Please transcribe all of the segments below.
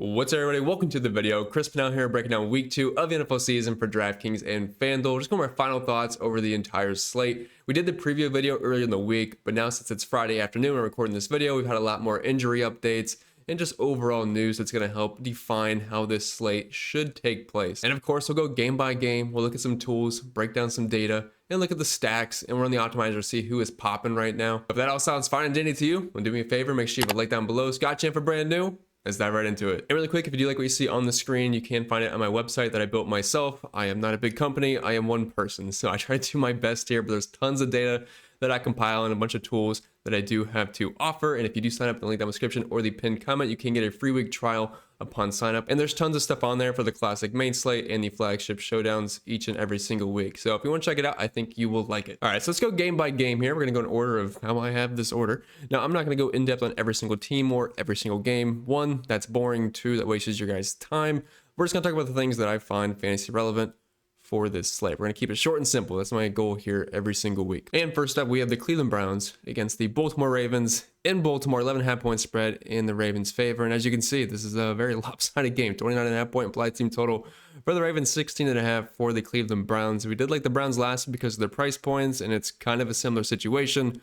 What's up, everybody? Welcome to the video. Chris Pennell here, breaking down week 2 of the NFL season for DraftKings and FanDuel. Just going over my final thoughts over the entire slate. We did the preview video earlier in the week, but now since it's Friday afternoon, we're recording this video. We've had a lot more injury updates and just overall news that's going to help define how this slate should take place. And of course, we'll go game by game. We'll look at some tools, break down some data, and look at the stacks and run the optimizer to see who is popping right now. If that all sounds fine and dandy to you, well, do me a favor, make sure you have a like down below. Scott Chan for brand new. Let's dive right into it. And really quick, if you do like what you see on the screen, you can find it on my website that I built myself. I am not a big company. I am one person. So I try to do my best here, but there's tons of data that I compile and a bunch of tools that I do have to offer. And if you do sign up in the link down in the description or the pinned comment, you can get a free week trial upon sign up. And there's tons of stuff on there for the classic main slate and the flagship showdowns each and every single week. So if you want to check it out, I think you will like it. All right, so let's go game by game here. We're going to go in order of how I have this order. Now, I'm not going to go in depth on every single team or every single game. One, that's boring. Two, that wastes your guys' time. We're just going to talk about the things that I find fantasy relevant for this slate. We're going to keep it short and simple. That's my goal here every single week. And first up, we have the Cleveland Browns against the Baltimore Ravens in Baltimore, 11.5 point spread in the Ravens' favor. And as you can see, this is a very lopsided game. 29.5 point implied team total for the Ravens, 16.5 for the Cleveland Browns. We did like the Browns last because of their price points, and it's kind of a similar situation.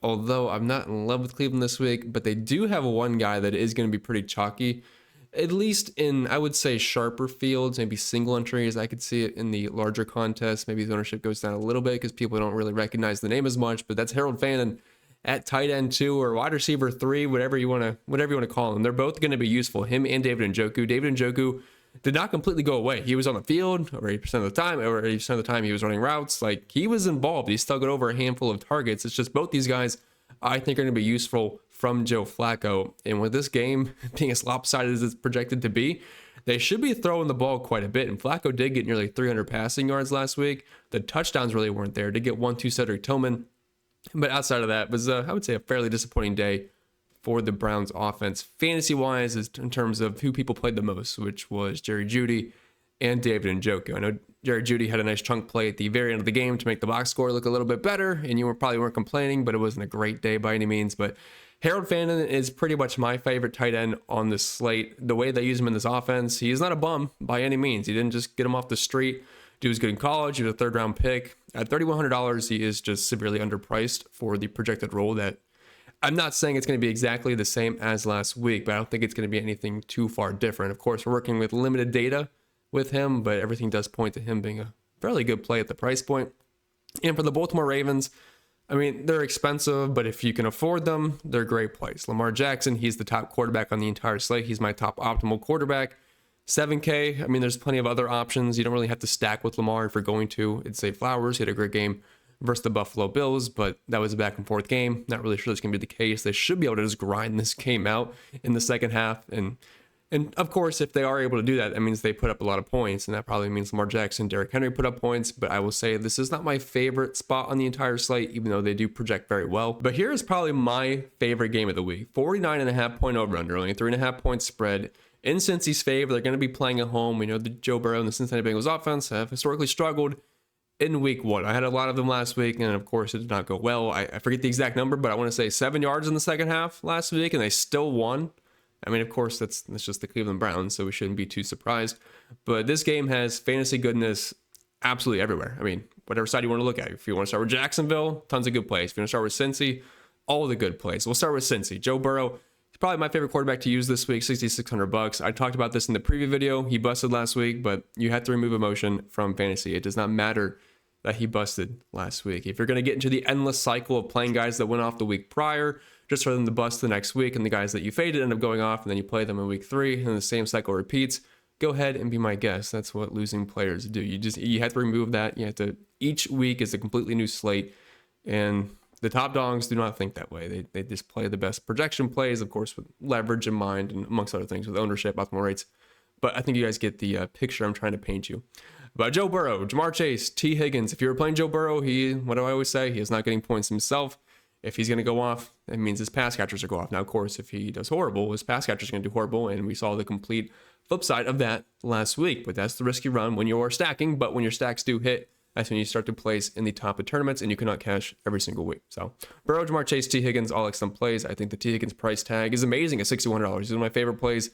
Although I'm not in love with Cleveland this week, but they do have one guy that is going to be pretty chalky. At least in, I would say, sharper fields, maybe single entries. I could see it in the larger contests. Maybe the ownership goes down a little bit because people don't really recognize the name as much. But that's Harold Fannin at tight end 2 or wide receiver 3, whatever you want to call him. They're both going to be useful. Him and David Njoku. David Njoku did not completely go away. He was on the field over 80% of the time. Over 80% of the time, he was running routes. Like, he was involved. He still got over a handful of targets. It's just both these guys, I think, are going to be useful from Joe Flacco. And with this game being as lopsided as it's projected to be, they should be throwing the ball quite a bit. And Flacco did get nearly 300 passing yards last week. The touchdowns really weren't there. Did get 1-2 Cedric Tillman. But outside of that, it was, I would say, a fairly disappointing day for the Browns offense. Fantasy-wise, in terms of who people played the most, which was Jerry Jeudy and David Njoku. I know Jerry Jeudy had a nice chunk play at the very end of the game to make the box score look a little bit better, and you probably weren't complaining, but it wasn't a great day by any means. But Harold Fannin is pretty much my favorite tight end on the slate. The way they use him in this offense, he is not a bum by any means. He didn't just get him off the street. Dude was good in college. He was a third-round pick. At $3,100, he is just severely underpriced for the projected role that I'm not saying it's going to be exactly the same as last week, but I don't think it's going to be anything too far different. Of course, we're working with limited data with him, but everything does point to him being a fairly good play at the price point. And for the Baltimore Ravens, I mean, they're expensive, but if you can afford them, they're great plays. Lamar Jackson, he's the top quarterback on the entire slate. He's my top optimal quarterback. 7K, I mean, there's plenty of other options. You don't really have to stack with Lamar if you're going to. It's Zay Flowers. He had a great game versus the Buffalo Bills, but that was a back and forth game. Not really sure that's going to be the case. They should be able to just grind this game out in the second half. And of course, if they are able to do that, that means they put up a lot of points, and that probably means Lamar Jackson, Derrick Henry put up points. But I will say this is not my favorite spot on the entire slate, even though they do project very well. But here is probably my favorite game of the week. 49.5 point over-under, only 3.5 point spread. In Cincy's favor, they're going to be playing at home. We know the Joe Burrow and the Cincinnati Bengals offense have historically struggled in week 1. I had a lot of them last week, and of course, it did not go well. I forget the exact number, but I want to say 7 yards in the second half last week, and they still won. I mean, of course, that's just the Cleveland Browns, so we shouldn't be too surprised. But this game has fantasy goodness absolutely everywhere. I mean, whatever side you want to look at. If you want to start with Jacksonville, tons of good plays. If you want to start with Cincy, all the good plays. We'll start with Cincy. Joe Burrow, he's probably my favorite quarterback to use this week, $6,600. I talked about this in the preview video. He busted last week, but you have to remove emotion from fantasy. It does not matter that he busted last week. If you're going to get into the endless cycle of playing guys that went off the week prior, just for them to bust the next week, and the guys that you faded end up going off, and then you play them in week 3, and the same cycle repeats, go ahead and be my guest. That's what losing players do. You have to remove that. You have to, each week is a completely new slate, and the top dogs do not think that way. They just play the best projection plays, of course, with leverage in mind, and amongst other things, with ownership, optimal rates. But I think you guys get the picture I'm trying to paint you. But Joe Burrow, Jamar Chase, T. Higgins. If you were playing Joe Burrow, what do I always say? He is not getting points himself. If he's going to go off, that means his pass catchers will go off. Now, of course, if he does horrible, his pass catchers are going to do horrible, and we saw the complete flip side of that last week. But that's the risk you run when you're stacking. But when your stacks do hit, that's when you start to place in the top of tournaments, and you cannot cash every single week. So Burrow, Jamar Chase, T. Higgins, all excellent plays. I think the T. Higgins price tag is amazing at $6,100. He's one of my favorite plays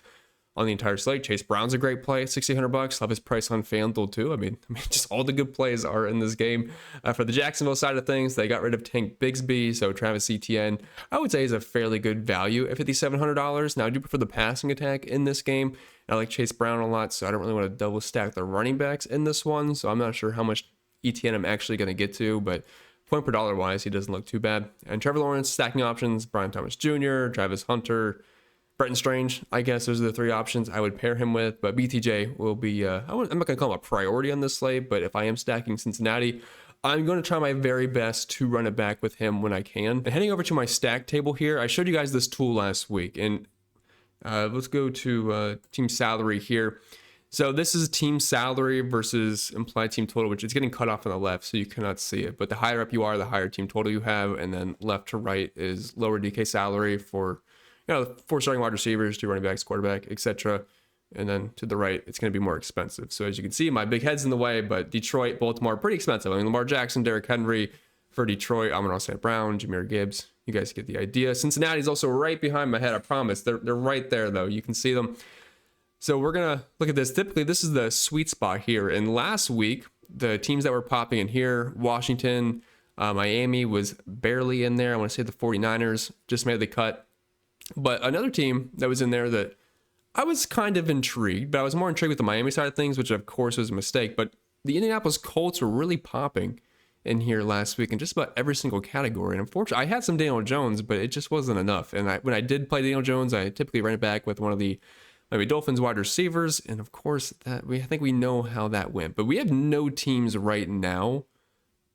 on the entire slate. Chase Brown's a great play, $6,800. Love his price on FanDuel too. I mean, just all the good plays are in this game. For the Jacksonville side of things, they got rid of Tank Bigsby, so Travis Etienne, I would say, is a fairly good value at $5,700. Now, I do prefer the passing attack in this game. I like Chase Brown a lot, so I don't really want to double stack the running backs in this one. So I'm not sure how much Etienne I'm actually going to get to, but point per dollar wise, he doesn't look too bad. And Trevor Lawrence, stacking options: Brian Thomas Jr., Travis Hunter, Bretton Strange. I guess those are the three options I would pair him with, but BTJ will be, I'm not going to call him a priority on this slate, but if I am stacking Cincinnati, I'm going to try my very best to run it back with him when I can. And heading over to my stack table here, I showed you guys this tool last week, and let's go to team salary here. So this is team salary versus implied team total, which is getting cut off on the left, so you cannot see it. But the higher up you are, the higher team total you have, and then left to right is lower DK salary for, for starting wide receivers, 2 running backs, quarterback, etc. And then to the right, it's going to be more expensive. So as you can see, my big head's in the way, but Detroit, Baltimore, pretty expensive. I mean, Lamar Jackson, Derrick Henry for Detroit, Amon-Ra St. Brown, Jahmyr Gibbs. You guys get the idea. Cincinnati's also right behind my head, I promise. They're right there, though. You can see them. So we're going to look at this. Typically, this is the sweet spot here. And last week, the teams that were popping in here, Washington, Miami was barely in there. I want to say the 49ers just made the cut. But another team that was in there that I was kind of intrigued, but I was more intrigued with the Miami side of things, which of course was a mistake. But the Indianapolis Colts were really popping in here last week in just about every single category. And unfortunately, I had some Daniel Jones, but it just wasn't enough. And when I did play Daniel Jones, I typically ran it back with one of the maybe Dolphins wide receivers. And of course, I think we know how that went. But we have no teams right now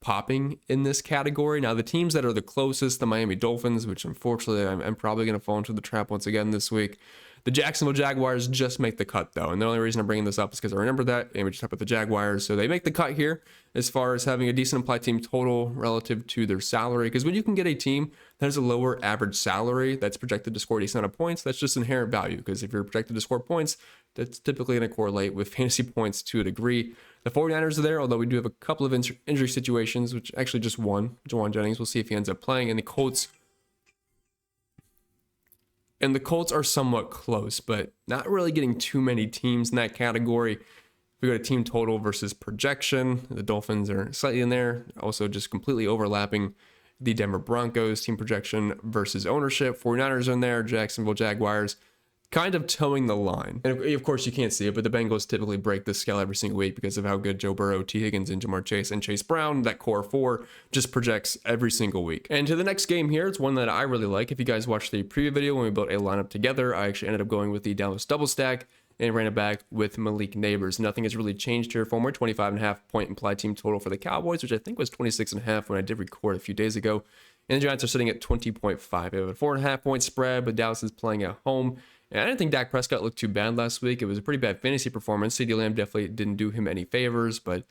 popping in this category. Now, the teams that are the closest, the Miami Dolphins, which unfortunately I'm probably going to fall into the trap once again this week. The Jacksonville Jaguars just make the cut, though. And the only reason I'm bringing this up is because I remember that, and we just talked about the Jaguars. So they make the cut here as far as having a decent implied team total relative to their salary. Because when you can get a team that has a lower average salary that's projected to score a decent amount of points, that's just inherent value. Because if you're projected to score points, that's typically going to correlate with fantasy points to a degree. The 49ers are there, although we do have a couple of injury situations, which actually just one. Jawan Jennings, we'll see if he ends up playing. And the Colts are somewhat close, but not really getting too many teams in that category. If we go to team total versus projection, the Dolphins are slightly in there, also just completely overlapping the Denver Broncos team projection versus ownership. 49ers are in there, Jacksonville Jaguars kind of towing the line. And of course, you can't see it, but the Bengals typically break this scale every single week because of how good Joe Burrow, T. Higgins, and Jamar Chase and Chase Brown, that core four, just projects every single week. And to the next game here, it's one that I really like. If you guys watched the preview video when we built a lineup together, I actually ended up going with the Dallas double stack and ran it back with Malik Neighbors. Nothing has really changed here for more. 25.5 point implied team total for the Cowboys, which I think was 26.5 when I did record a few days ago. And the Giants are sitting at 20.5. They have a 4.5 point spread, but Dallas is playing at home. And I didn't think Dak Prescott looked too bad last week. It was a pretty bad fantasy performance. CeeDee Lamb definitely didn't do him any favors, but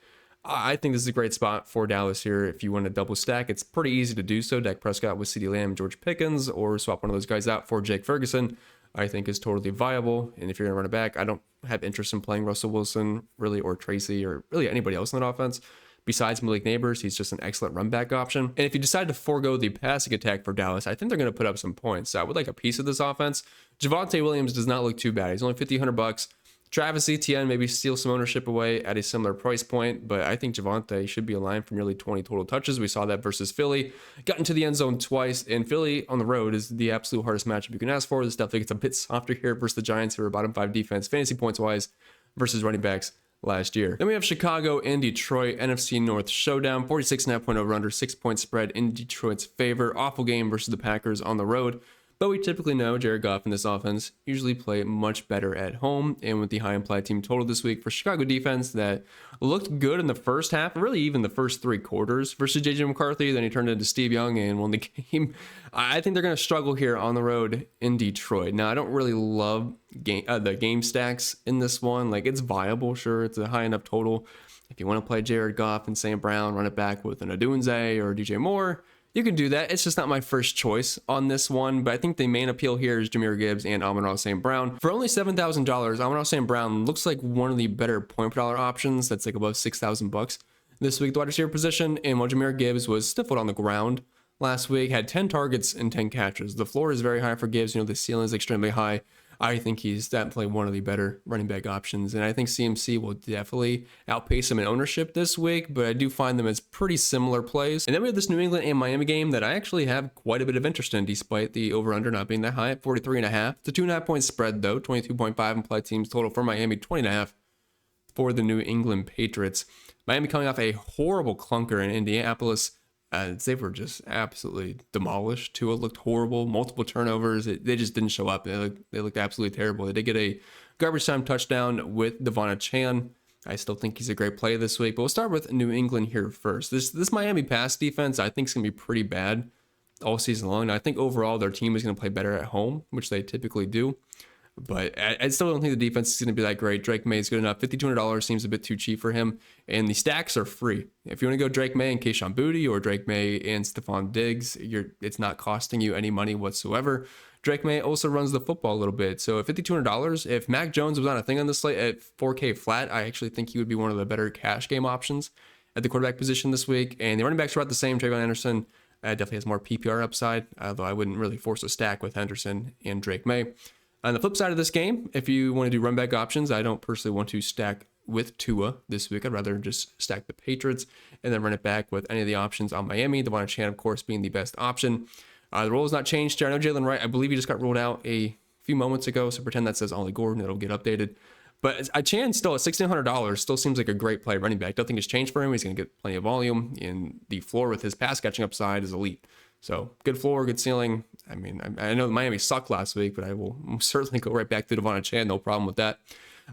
I think this is a great spot for Dallas here. If you want to double stack, it's pretty easy to do so. Dak Prescott with CeeDee Lamb, George Pickens, or swap one of those guys out for Jake Ferguson, I think is totally viable. And if you're going to run it back, I don't have interest in playing Russell Wilson, really, or Tracy, or really anybody else in that offense. Besides Malik Neighbors, he's just an excellent run back option. And if you decide to forego the passing attack for Dallas, I think they're going to put up some points. So I would like a piece of this offense. Javonte Williams does not look too bad. He's only $5,100. Travis Etienne maybe steal some ownership away at a similar price point, but I think Javonte should be aligned for nearly 20 total touches. We saw that versus Philly. Got into the end zone twice, and Philly on the road is the absolute hardest matchup you can ask for. This definitely gets a bit softer here versus the Giants, who are bottom 5 defense fantasy points wise versus running backs last year. Then we have Chicago and Detroit, NFC North showdown, 46.5 point over under, 6 point spread in Detroit's favor. Awful game versus the Packers on the road. But we typically know Jared Goff and this offense usually play much better at home. And with the high implied team total this week for Chicago defense that looked good in the first half, really even the first 3 quarters versus J.J. McCarthy, then he turned into Steve Young and won the game. I think they're going to struggle here on the road in Detroit. Now, I don't really love the game stacks in this one. Like, it's viable, sure, it's a high enough total. If you want to play Jared Goff and St. Brown, run it back with an Odunze or DJ Moore, you can do that. It's just not my first choice on this one, but I think the main appeal here is Jahmyr Gibbs and Amon-Ra St. Brown. For only $7,000, Amon-Ra St. Brown looks like one of the better point per dollar options. That's like above $6,000 this week, the wide receiver position. And while Jahmyr Gibbs was stifled on the ground last week, had 10 targets and 10 catches. The floor is very high for Gibbs. You know, the ceiling is extremely high. I think he's definitely one of the better running back options. And I think CMC will definitely outpace him in ownership this week, but I do find them as pretty similar plays. And then we have this New England and Miami game that I actually have quite a bit of interest in, despite the over-under not being that high at 43.5. It's a 2.5 point spread, though. 22.5 implied teams total for Miami, 20.5 for the New England Patriots. Miami coming off a horrible clunker in Indianapolis. They were just absolutely demolished. Tua looked horrible, multiple turnovers. They just didn't show up. They looked absolutely terrible. They did get a garbage time touchdown with Devon Chan. I still think he's a great play this week, but we'll start with New England here first. This Miami pass defense, I think, is going to be pretty bad all season long. Now, I think overall their team is going to play better at home, which they typically do. But I still don't think the defense is going to be that great. Drake May is good enough. $5,200 seems a bit too cheap for him. And the stacks are free. If you want to go Drake May and Kayshon Boutte or Drake May and Stephon Diggs, it's not costing you any money whatsoever. Drake May also runs the football a little bit. So at $5,200, if Mac Jones was not a thing on the slate at 4K flat, I actually think he would be one of the better cash game options at the quarterback position this week. And the running backs are about the same. Trayvon Anderson definitely has more PPR upside, although I wouldn't really force a stack with Henderson and Drake May. On the flip side of this game, if you want to do run back options, I don't personally want to stack with Tua this week. I'd rather just stack the Patriots and then run it back with any of the options on Miami. Devon Chan, of course, being the best option. The role has not changed here. I know Jalen Wright, I believe he just got ruled out a few moments ago, so pretend that says Ollie Gordon. It'll get updated. But Chan still at $1,600 still seems like a great play running back. Nothing has changed for him. He's going to get plenty of volume, and the floor with his pass catching upside is elite. So good floor, good ceiling. I mean, I know Miami sucked last week, but I will certainly go right back to Devon Chan. No problem with that.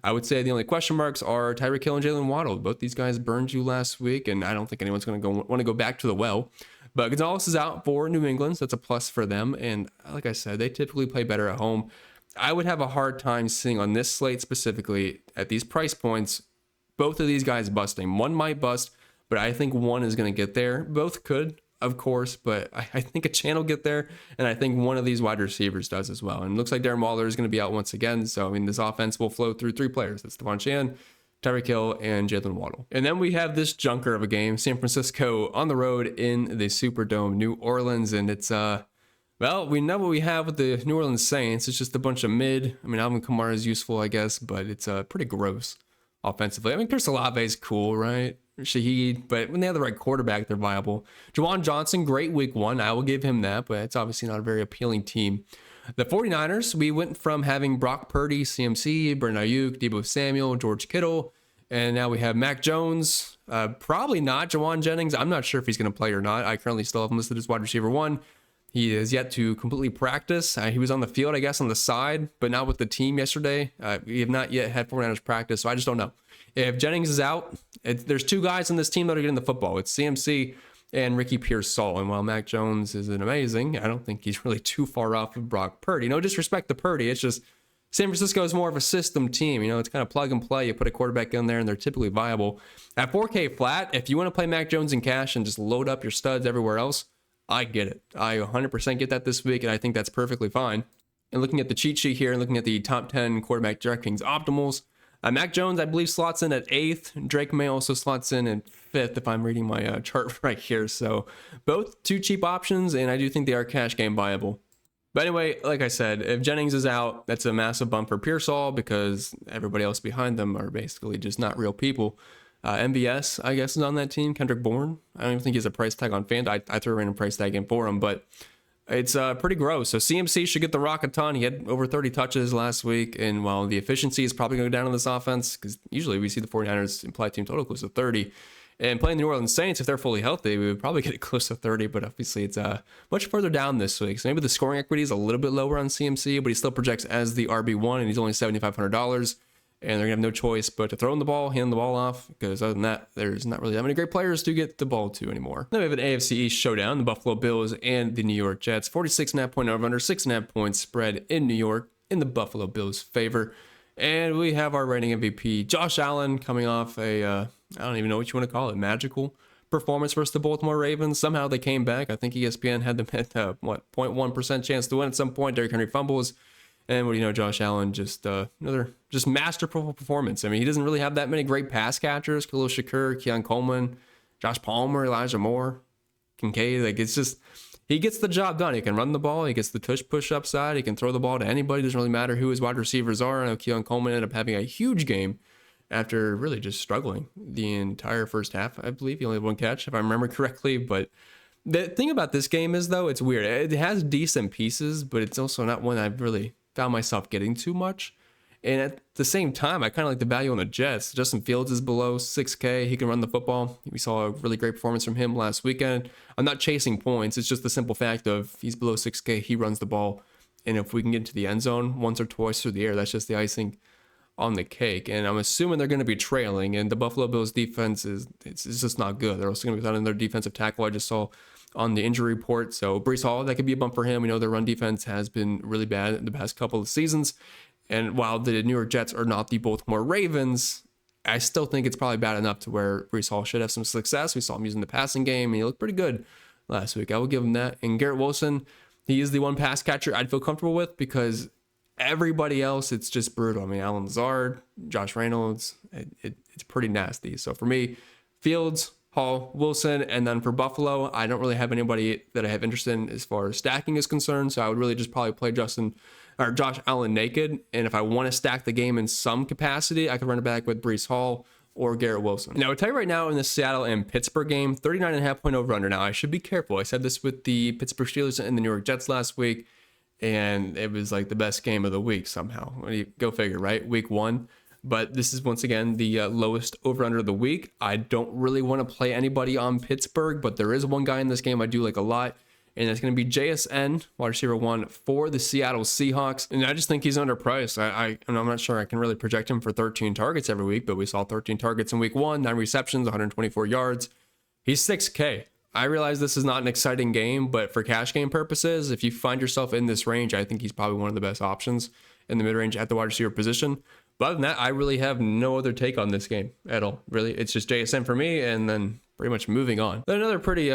I would say the only question marks are Tyreek Hill and Jalen Waddle. Both these guys burned you last week, and I don't think anyone's going to want to go back to the well. But Gonzalez is out for New England, so that's a plus for them. And like I said, they typically play better at home. I would have a hard time seeing on this slate specifically at these price points, both of these guys busting. One might bust, but I think one is going to get there. Both could, of course, but I think a Chan will get there, and I think one of these wide receivers does as well. And it looks like Darren Waller is going to be out once again. So, I mean, this offense will flow through three players. That's Devon Chan, Tyreek Hill, and Jalen Waddle. And then we have this junker of a game, San Francisco on the road in the Superdome, New Orleans. And it's, well, we know what we have with the New Orleans Saints. It's just a bunch of mid. I mean, Alvin Kamara is useful, I guess, but it's pretty gross offensively. I mean, Chris Olave is cool, right? Shaheed, but when they have the right quarterback, they're viable. Juwan Johnson, great week one. I will give him that, but it's obviously not a very appealing team. The 49ers, we went from having Brock Purdy, CMC, Brandon Ayuk, Deebo Samuel, George Kittle, and now we have Mac Jones. Probably not Jawan Jennings. I'm not sure if he's going to play or not. I currently still have him listed as wide receiver one. He is yet to completely practice. He was on the field, I guess, on the side, but not with the team yesterday. We have not yet had 49ers practice, so I just don't know. If Jennings is out, there's two guys on this team that are getting the football. It's CMC and Ricky Pearsall. And while Mac Jones is an amazing, I don't think he's really too far off of Brock Purdy. No disrespect to Purdy. It's just San Francisco is more of a system team. You know, it's kind of plug and play. You put a quarterback in there, and they're typically viable. At 4K flat, if you want to play Mac Jones in cash and just load up your studs everywhere else, I get it. I 100% get that this week, and I think that's perfectly fine. And looking at the cheat sheet here and looking at the top 10 quarterback DraftKings optimals, Mac Jones, I believe, slots in at 8th. Drake May also slots in at 5th, if I'm reading my chart right here. So both two cheap options, and I do think they are cash game viable. But anyway, like I said, if Jennings is out, that's a massive bump for Pearsall because everybody else behind them are basically just not real people. MVS, I guess, is on that team. Kendrick Bourne. I don't even think he has a price tag on FanDuel. I threw a random price tag in for him, but it's pretty gross. So CMC should get the rock a ton. He had over 30 touches last week. And while the efficiency is probably going to go down on this offense, because usually we see the 49ers implied team total close to 30. And playing the New Orleans Saints, if they're fully healthy, we would probably get it close to 30. But obviously it's much further down this week. So maybe the scoring equity is a little bit lower on CMC, but he still projects as the RB1, and he's only $7,500. And they're going to have no choice but to throw him the ball, hand the ball off, because other than that, there's not really that many great players to get the ball to anymore. Then we have an AFC East showdown, the Buffalo Bills and the New York Jets. 46.5 point over-under, 6.5 points spread in New York in the Buffalo Bills' favor. And we have our reigning MVP, Josh Allen, coming off a, I don't even know what you want to call it, magical performance versus the Baltimore Ravens. Somehow they came back. I think ESPN had them at, 0.1% chance to win at some point. Derrick Henry fumbles. And what do you know, Josh Allen, just another just masterful performance. I mean, he doesn't really have that many great pass catchers. Khalil Shakur, Keon Coleman, Josh Palmer, Elijah Moore, Kincaid. Like, it's just, he gets the job done. He can run the ball. He gets the tush push upside. He can throw the ball to anybody. Doesn't really matter who his wide receivers are. I know Keon Coleman ended up having a huge game after really just struggling the entire first half. I believe he only had one catch, if I remember correctly. But the thing about this game is, though, it's weird. It has decent pieces, but it's also not one I've really found myself getting too much. And at the same time, I kind of like the value on the Jets. Justin Fields is below 6K. He can run the football. We saw a really great performance from him last weekend. I'm not chasing points. It's just the simple fact of he's below 6K. He runs the ball. And if we can get into the end zone once or twice through the air, that's just the icing on the cake. And I'm assuming they're going to be trailing. And the Buffalo Bills defense it's just not good. They're also going to be without another defensive tackle I just saw on the injury report. So Breece Hall, that could be a bump for him. We know their run defense has been really bad in the past couple of seasons. And while the New York Jets are not the Baltimore Ravens, I still think it's probably bad enough to where Breece Hall should have some success. We saw him using the passing game, and he looked pretty good last week. I will give him that. And Garrett Wilson, he is the one pass catcher I'd feel comfortable with because everybody else, it's just brutal. I mean, Alan Lazard, Josh Reynolds, it's pretty nasty. So for me, Fields, Hall, Wilson, and then for Buffalo, I don't really have anybody that I have interest in as far as stacking is concerned. So I would really just probably play Josh Allen naked. And if I want to stack the game in some capacity, I could run it back with Breece Hall or Garrett Wilson. Now, I'll tell you right now in the Seattle and Pittsburgh game, 39.5 point over under. Now, I should be careful. I said this with the Pittsburgh Steelers and the New York Jets last week, and it was like the best game of the week somehow. Go figure, right? Week 1. But this is once again the lowest over under of the week. I don't really want to play anybody on Pittsburgh, but there is one guy in this game I do like a lot. And it's going to be JSN, wide receiver 1 for the Seattle Seahawks. And I just think he's underpriced. I'm not sure I can really project him for 13 targets every week, but we saw 13 targets in week 1, 9 receptions, 124 yards. He's 6K. I realize this is not an exciting game, but for cash game purposes, if you find yourself in this range, I think he's probably one of the best options in the mid-range at the wide receiver position. But other than that, I really have no other take on this game at all. Really, it's just JSN for me, and then pretty much moving on. But another pretty,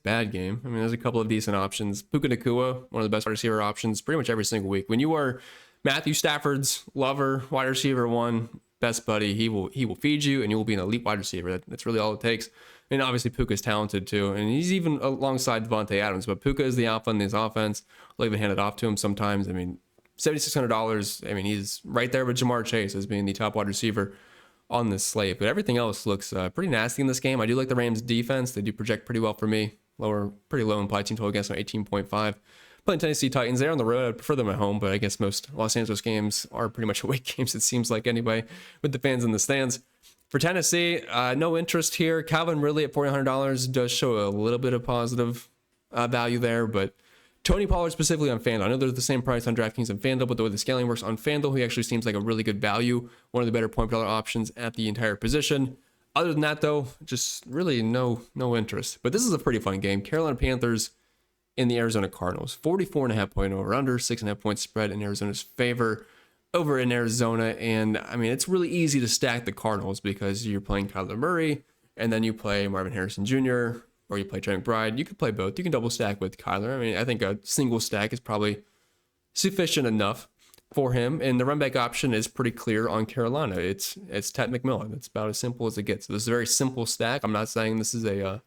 bad game. I mean, there's a couple of decent options. Puka Nacua, one of the best wide receiver options pretty much every single week. When you are Matthew Stafford's lover, wide receiver 1, best buddy, he will feed you, and you will be an elite wide receiver. That's really all it takes. And obviously, Puka's talented too, and he's even alongside Devontae Adams. But Puka is the alpha in this offense. I'll even hand it off to him sometimes. I mean, $7,600. I mean, he's right there with Jamar Chase as being the top wide receiver on this slate. But everything else looks pretty nasty in this game. I do like the Rams defense. They do project pretty well for me. Pretty low implied team total against them, 18.5. Playing Tennessee Titans, they're on the road. I prefer them at home, but I guess most Los Angeles games are pretty much away games, it seems like anyway, with the fans in the stands. For Tennessee, no interest here. Calvin Ridley at $4,100 does show a little bit of positive value there, but Tony Pollard specifically on FanDuel. I know they're the same price on DraftKings and FanDuel, but the way the scaling works on FanDuel, he actually seems like a really good value. One of the better point per dollar options at the entire position. Other than that, though, just really no interest. But this is a pretty fun game. Carolina Panthers in the Arizona Cardinals. 44.5 point over under, 6.5 point spread in Arizona's favor over in Arizona. And I mean, it's really easy to stack the Cardinals because you're playing Kyler Murray and then you play Marvin Harrison Jr., or you play Trey McBride. You could play both. You can double stack with Kyler. I mean, I think a single stack is probably sufficient enough for him. And the run back option is pretty clear on Carolina. It's Ted McMillan. It's about as simple as it gets. So this is a very simple stack. I'm not saying this is a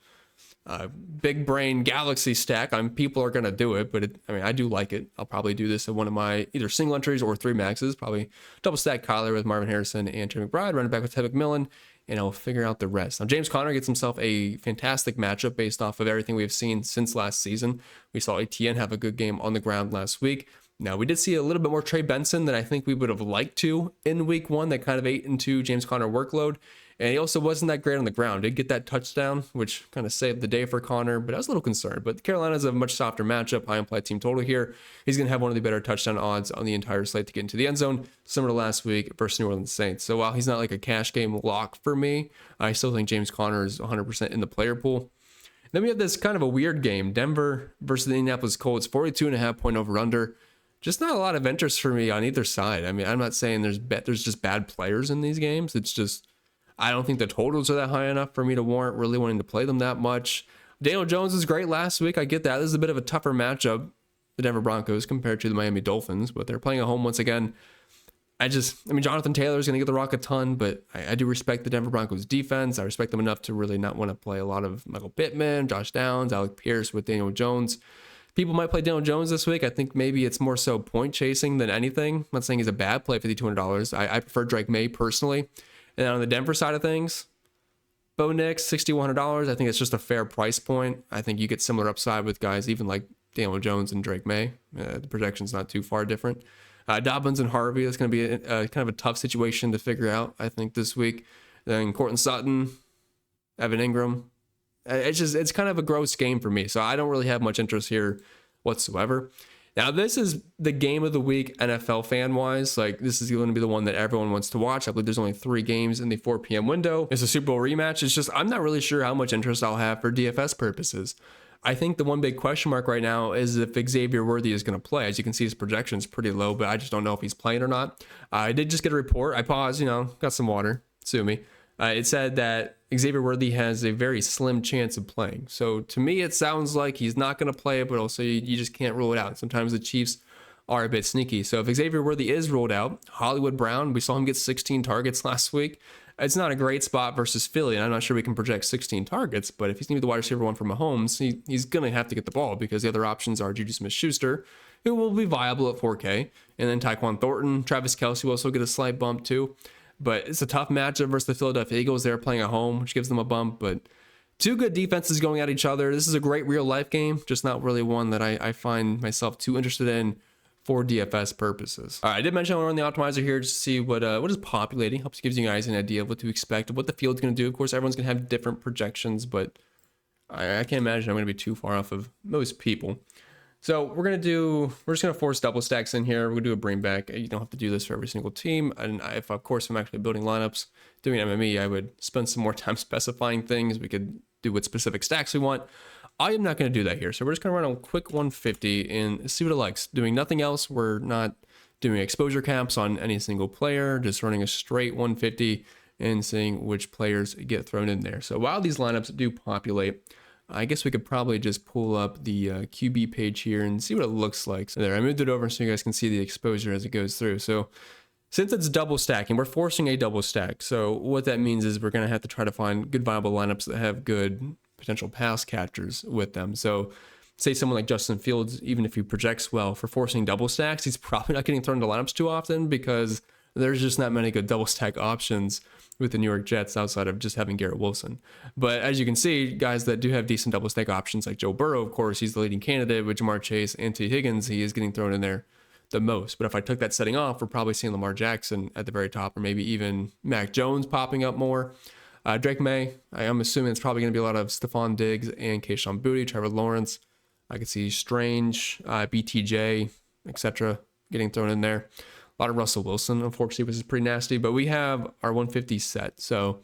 big brain galaxy stack. People are going to do it, but I do like it. I'll probably do this in one of my either single entries or 3 maxes. Probably double stack Kyler with Marvin Harrison and Trey McBride. Run it back with Ted McMillan, and I'll figure out the rest. Now, James Conner gets himself a fantastic matchup based off of everything we've seen since last season. We saw Etienne have a good game on the ground last week. Now, we did see a little bit more Trey Benson than I think we would have liked to in week 1. That kind of ate into James Conner workload. And he also wasn't that great on the ground. Did get that touchdown, which kind of saved the day for Conner, but I was a little concerned. But Carolina's a much softer matchup, high implied team total here. He's going to have one of the better touchdown odds on the entire slate to get into the end zone, similar to last week versus New Orleans Saints. So while he's not like a cash game lock for me, I still think James Conner is 100% in the player pool. Then we have this kind of a weird game, Denver versus the Indianapolis Colts, 42.5 point over under. Just not a lot of interest for me on either side. I mean, I'm not saying there's just bad players in these games. It's just, I don't think the totals are that high enough for me to warrant really wanting to play them that much. Daniel Jones was great last week. I get that. This is a bit of a tougher matchup, the Denver Broncos, compared to the Miami Dolphins, but they're playing at home once again. I mean, Jonathan Taylor is going to get the rock a ton, but I do respect the Denver Broncos defense. I respect them enough to really not want to play a lot of Michael Pittman, Josh Downs, Alec Pierce with Daniel Jones. People might play Daniel Jones this week. I think maybe it's more so point chasing than anything. I'm not saying he's a bad play, $5,200. I prefer Drake May personally. And on the Denver side of things, Bo Nix, $6,100. I think it's just a fair price point. I think you get similar upside with guys even like Daniel Jones and Drake May. The projection's not too far different. Dobbins and Harvey, that's going to be a kind of a tough situation to figure out, I think, this week. Then Courtland Sutton, Evan Ingram. It's kind of a gross game for me, so I don't really have much interest here whatsoever. Now, this is the game of the week NFL fan-wise. Like, this is going to be the one that everyone wants to watch. I believe there's only 3 games in the 4 p.m. window. It's a Super Bowl rematch. It's just, I'm not really sure how much interest I'll have for DFS purposes. I think the one big question mark right now is if Xavier Worthy is going to play. As you can see, his projection's pretty low, but I just don't know if he's playing or not. I did just get a report. I paused, got some water. Sue me. It said that Xavier Worthy has a very slim chance of playing. So to me, it sounds like he's not going to play, but also you just can't rule it out. Sometimes the Chiefs are a bit sneaky. So if Xavier Worthy is ruled out, Hollywood Brown, we saw him get 16 targets last week. It's not a great spot versus Philly, and I'm not sure we can project 16 targets, but if he's going to be the wide receiver one for Mahomes, he's going to have to get the ball because the other options are Juju Smith-Schuster, who will be viable at 4K, and then Tyquan Thornton. Travis Kelce will also get a slight bump too, but it's a tough matchup versus the Philadelphia Eagles. They're playing at home, which gives them a bump, but 2 good defenses going at each other. This is a great real-life game, just not really one that I find myself too interested in for DFS purposes. All right, I did mention I want to run the optimizer here just to see what is populating. Helps gives you guys an idea of what to expect, of what the field's going to do. Of course, everyone's going to have different projections, but I can't imagine I'm going to be too far off of most people. So we're just going to force double stacks in here. We're going to do a bring back. You don't have to do this for every single team. And if, of course, I'm actually building lineups, doing MME, I would spend some more time specifying things. We could do what specific stacks we want. I am not going to do that here. So we're just going to run a quick 150 and see what it likes. Doing nothing else. We're not doing exposure caps on any single player, just running a straight 150 and seeing which players get thrown in there. So while these lineups do populate, I guess we could probably just pull up the QB page here and see what it looks like. So there, I moved it over so you guys can see the exposure as it goes through. So since it's double stacking, we're forcing a double stack. So what that means is we're going to have to try to find good viable lineups that have good potential pass catchers with them. So say someone like Justin Fields, even if he projects well for forcing double stacks, he's probably not getting thrown into lineups too often because there's just not many good double stack options with the New York Jets outside of just having Garrett Wilson. But as you can see, guys that do have decent double stack options like Joe Burrow, of course, he's the leading candidate. With Jamar Chase and T. Higgins, he is getting thrown in there the most. But if I took that setting off, we're probably seeing Lamar Jackson at the very top, or maybe even Mac Jones popping up more. Drake May, I'm assuming it's probably going to be a lot of Stephon Diggs and Kayshon Boutte, Trevor Lawrence. I could see Strange, BTJ, etc. getting thrown in there. A lot of Russell Wilson, unfortunately, which is pretty nasty. But we have our 150 set. So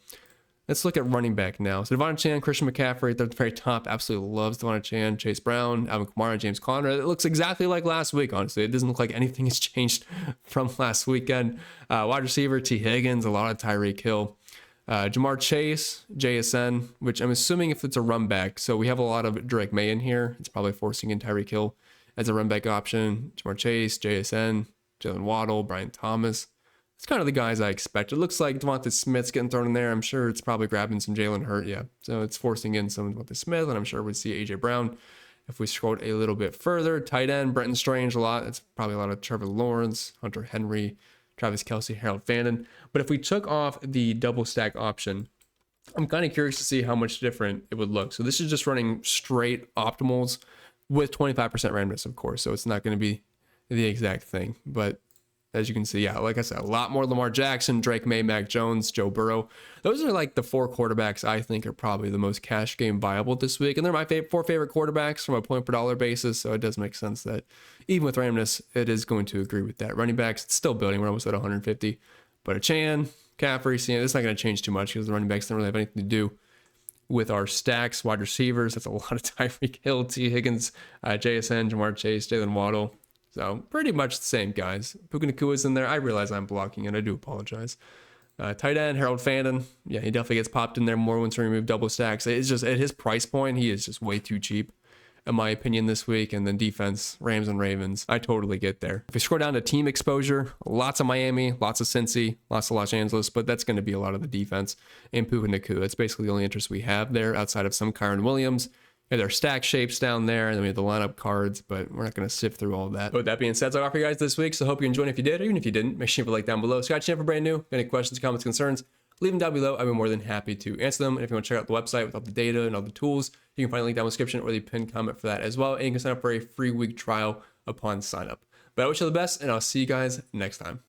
let's look at running back now. So Devon Chan, Christian McCaffrey at the very top. Absolutely loves Devon Chan, Chase Brown, Alvin Kamara, James Conner. It looks exactly like last week, honestly. It doesn't look like anything has changed from last weekend. Wide receiver, T. Higgins, a lot of Tyreek Hill. Jamar Chase, JSN, which I'm assuming if it's a run back. So we have a lot of Drake May in here. It's probably forcing in Tyreek Hill as a run back option. Jamar Chase, JSN, Jalen Waddle, Brian Thomas. It's kind of the guys I expect. It looks like Devonta Smith's getting thrown in there. I'm sure it's probably grabbing some Jalen Hurt. Yeah. So it's forcing in some Devonta Smith, and I'm sure we'd see AJ Brown. If we scrolled a little bit further, tight end, Brenton Strange a lot. It's probably a lot of Trevor Lawrence, Hunter Henry, Travis Kelce, Harold Fannin. But if we took off the double stack option, I'm kind of curious to see how much different it would look. So this is just running straight optimals with 25% randomness, of course. So it's not going to be the exact thing. But as you can see, yeah, like I said, a lot more Lamar Jackson, Drake May, Mac Jones, Joe Burrow. Those are like the 4 quarterbacks I think are probably the most cash game viable this week. And they're my 4 favorite quarterbacks from a point per dollar basis. So it does make sense that even with randomness, it is going to agree with that. Running backs, it's still building. We're almost at 150. But a Chan, McCaffrey, it's not going to change too much because the running backs don't really have anything to do with our stacks. Wide receivers, that's a lot of Tyreek Hill, T. Higgins, JSN, Jamar Chase, Jalen Waddle. So pretty much the same guys. Puka Nakua's in there. I realize I'm blocking and I do apologize. Tight end, Harold Fannin. Yeah, he definitely gets popped in there more once we remove double stacks. It's just at his price point, he is just way too cheap. in my opinion, this week. And then defense, Rams and Ravens. I totally get there. If you scroll down to team exposure, lots of Miami, lots of Cincy, lots of Los Angeles, but that's going to be a lot of the defense and Puka Nacua. That's basically the only interest we have there outside of some Kyron Williams. Yeah, there are stack shapes down there, and then we have the lineup cards, but we're not going to sift through all that. But with that being said, that's all I got for you guys this week. So hope you enjoyed. If you did, or even if you didn't, make sure you leave a like down below. Scott Chan for brand new. Any questions, comments, concerns, leave them down below. I'd be more than happy to answer them. And if you want to check out the website with all the data and all the tools, you can find a link down in the description or the pinned comment for that as well. And you can sign up for a free week trial upon sign up. But I wish you the best, and I'll see you guys next time.